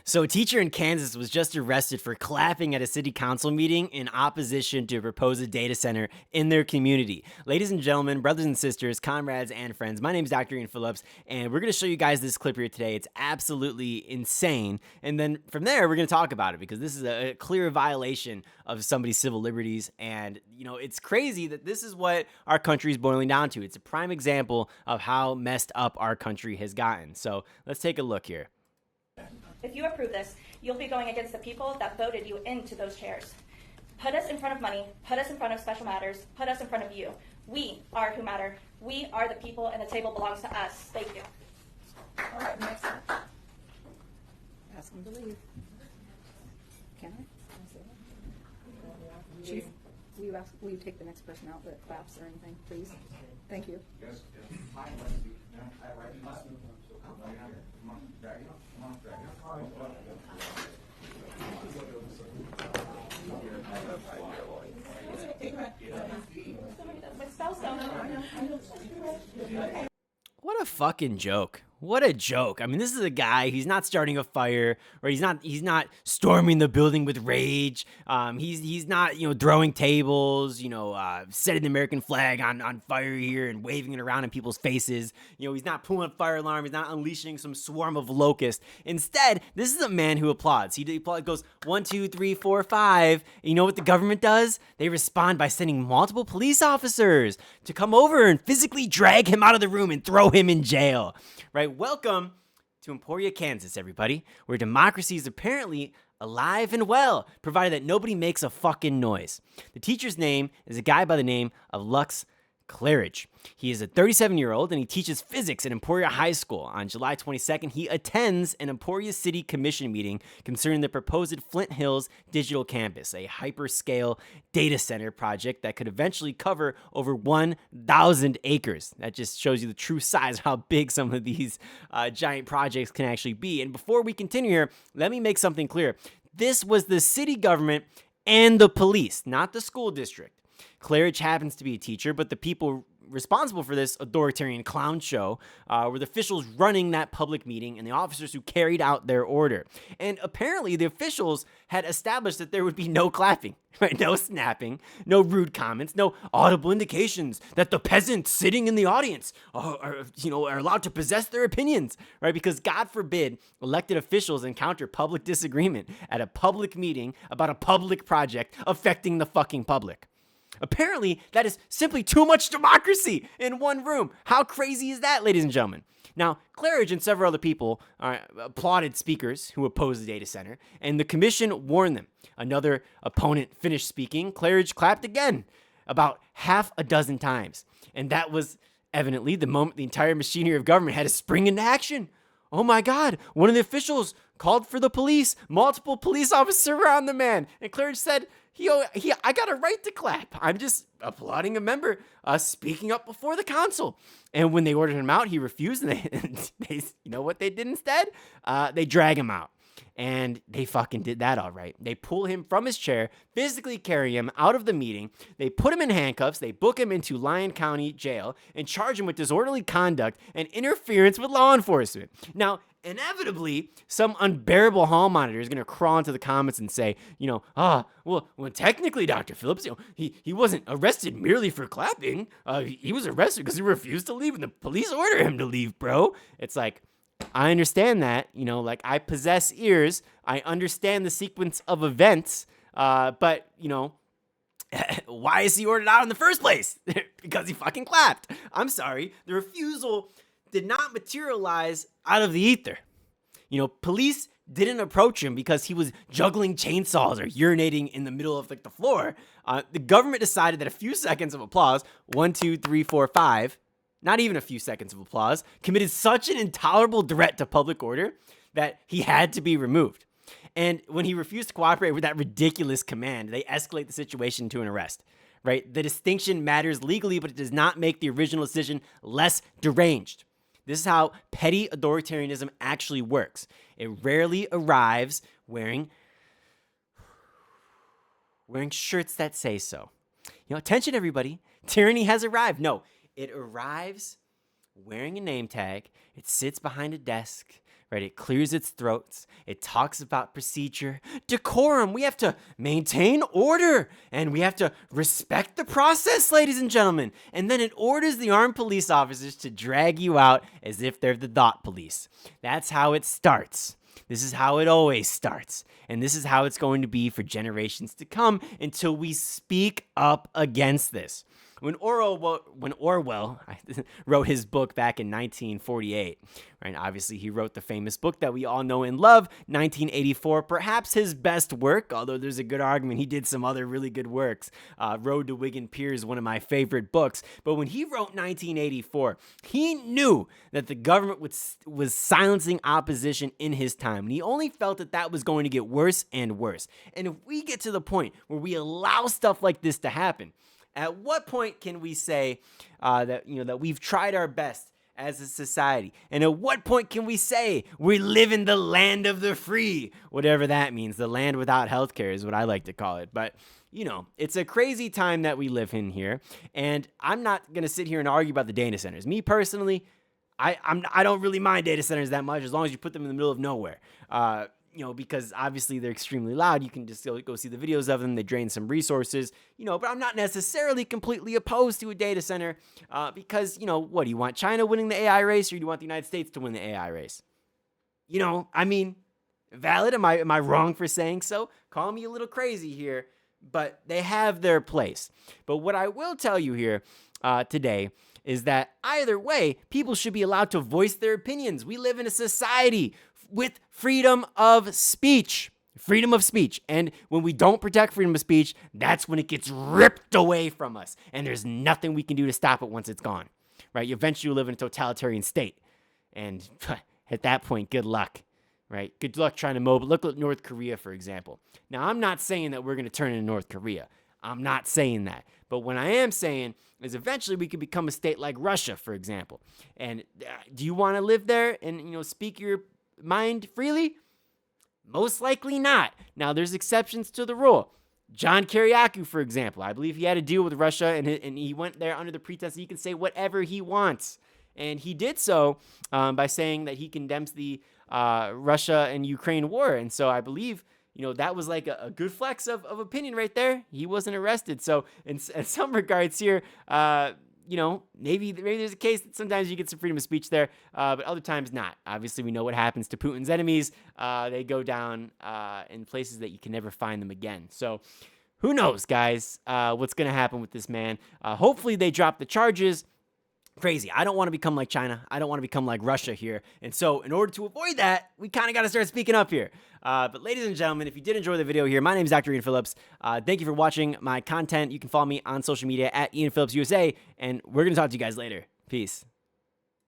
So, a teacher in Kansas was just arrested for clapping at a city council meeting in opposition to a proposed data center in their community. Ladies and gentlemen, brothers and sisters, comrades and friends, my name is Dr. Ian Phillips, and we're going to show you guys this clip here today. It's absolutely insane. And then from there, we're going to talk about it because this is a clear violation of somebody's civil liberties. And, it's crazy that this is what our country is boiling down to. It's a prime example of how messed up our country has gotten. So, let's take a look here. If you approve this, you'll be going against the people that voted you into those chairs. Put us in front of money, put us in front of special matters, put us in front of you. We are who matter. We are the people, and the table belongs to us. Thank you. All right, next up. Ask him to leave. Can I? Chief, will you take the next person out that claps or anything, please? Thank you. Yes. What a fucking joke. What a joke. I mean, this is a guy, he's not starting a fire, right? He's not storming the building with rage. He's not, throwing tables, setting the American flag on fire here and waving it around in people's faces. He's not pulling a fire alarm. He's not unleashing some swarm of locusts. Instead, this is a man who applauds. He goes 1, 2, 3, 4, 5. And you know what the government does? They respond by sending multiple police officers to come over and physically drag him out of the room and throw him in jail. Right? Welcome to Emporia, Kansas, everybody, where democracy is apparently alive and well, provided that nobody makes a fucking noise. The teacher's name is a guy by the name of Lux Claridge. He is a 37-year-old and he teaches physics at Emporia High School. On July 22nd, he attends an Emporia City Commission meeting concerning the proposed Flint Hills Digital Campus, a hyperscale data center project that could eventually cover over 1,000 acres. That just shows you the true size of how big some of these giant projects can actually be. And before we continue here, let me make something clear. This was the city government and the police, not the school district. Claridge happens to be a teacher, but the people responsible for this authoritarian clown show were the officials running that public meeting and the officers who carried out their order. And apparently the officials had established that there would be no clapping, right? No snapping, no rude comments, no audible indications that the peasants sitting in the audience are allowed to possess their opinions, right? Because God forbid elected officials encounter public disagreement at a public meeting about a public project affecting the fucking public. Apparently, that is simply too much democracy in one room. How crazy is that, ladies and gentlemen? Now, Claridge and several other people applauded speakers who opposed the data center, and the commission warned them. Another opponent finished speaking. Claridge clapped again, about half a dozen times. And that was evidently the moment the entire machinery of government had to spring into action. Oh my God, one of the officials called for the police. Multiple police officers around the man. And Claridge said, I got a right to clap. I'm just applauding a member speaking up before the council. And when they ordered him out, he refused. And they you know what they did instead? They drag him out. And they fucking did that all right. They pull him from his chair, physically carry him out of the meeting. They put him in handcuffs. They book him into Lyon County Jail and charge him with disorderly conduct and interference with law enforcement. Now, inevitably, some unbearable hall monitor is going to crawl into the comments and say, well, technically, Dr. Phillips, he wasn't arrested merely for clapping. He was arrested because he refused to leave and the police ordered him to leave, bro. It's like, I understand that, I possess ears. I understand the sequence of events, but, why is he ordered out in the first place? Because he fucking clapped. I'm sorry. The refusal did not materialize out of the ether. Police didn't approach him because he was juggling chainsaws or urinating in the middle of the floor. The government decided that a few seconds of applause, 1, 2, 3, 4, 5, not even a few seconds of applause, committed such an intolerable threat to public order that he had to be removed. And when he refused to cooperate with that ridiculous command, they escalate the situation to an arrest, right? The distinction matters legally, but it does not make the original decision less deranged. This is how petty authoritarianism actually works. It rarely arrives wearing shirts that say so. Attention everybody, tyranny has arrived. No, it arrives wearing a name tag. It sits behind a desk, right? It clears its throats. It talks about procedure, decorum. We have to maintain order and we have to respect the process, ladies and gentlemen. And then it orders the armed police officers to drag you out as if they're the thought police. That's how it starts. This is how it always starts. And this is how it's going to be for generations to come until we speak up against this. When Orwell wrote his book back in 1948, right? Obviously, he wrote the famous book that we all know and love, 1984, perhaps his best work, although there's a good argument he did some other really good works. Road to Wigan Pier is one of my favorite books. But when he wrote 1984, he knew that the government was silencing opposition in his time. And he only felt that that was going to get worse and worse. And if we get to the point where we allow stuff like this to happen, at what point can we say that we've tried our best as a society? And at what point can we say we live in the land of the free? Whatever that means. The land without healthcare is what I like to call it. But, it's a crazy time that we live in here. And I'm not going to sit here and argue about the data centers. Me personally, I don't really mind data centers that much as long as you put them in the middle of nowhere. Because obviously they're extremely loud. You can just go see the videos of them. They drain some resources, but I'm not necessarily completely opposed to a data center because, what do you want? China winning the AI race or do you want the United States to win the AI race? Valid. Am I wrong for saying so? Call me a little crazy here, but they have their place. But what I will tell you here today is that either way, people should be allowed to voice their opinions. We live in a society with freedom of speech. Freedom of speech. And when we don't protect freedom of speech, that's when it gets ripped away from us. And there's nothing we can do to stop it once it's gone. Right? Eventually, you'll live in a totalitarian state. And at that point, good luck. Right? Good luck trying to look at North Korea, for example. Now, I'm not saying that we're going to turn into North Korea. I'm not saying that. But what I am saying is eventually we could become a state like Russia, for example. And do you want to live there and, speak your mind freely? Most likely not. Now, there's exceptions to the rule. John Kiriakou, for example, I believe he had a deal with Russia, and he went there under the pretense that he can say whatever he wants. And he did so by saying that he condemns the Russia and Ukraine war. And so I believe, that was like a good flex of opinion right there. He wasn't arrested. So in some regards here, maybe there's a case that sometimes you get some freedom of speech there, but other times not. Obviously, we know what happens to Putin's enemies. They go down in places that you can never find them again. So who knows, guys, what's going to happen with this man. Hopefully, they drop the charges. Crazy. I don't want to become like China. I don't want to become like Russia here. And so in order to avoid that, we kind of got to start speaking up here. But ladies and gentlemen, if you did enjoy the video here, my name is Dr. Ian Phillips. Thank you for watching my content. You can follow me on social media at Ian Phillips USA, and we're going to talk to you guys later. Peace.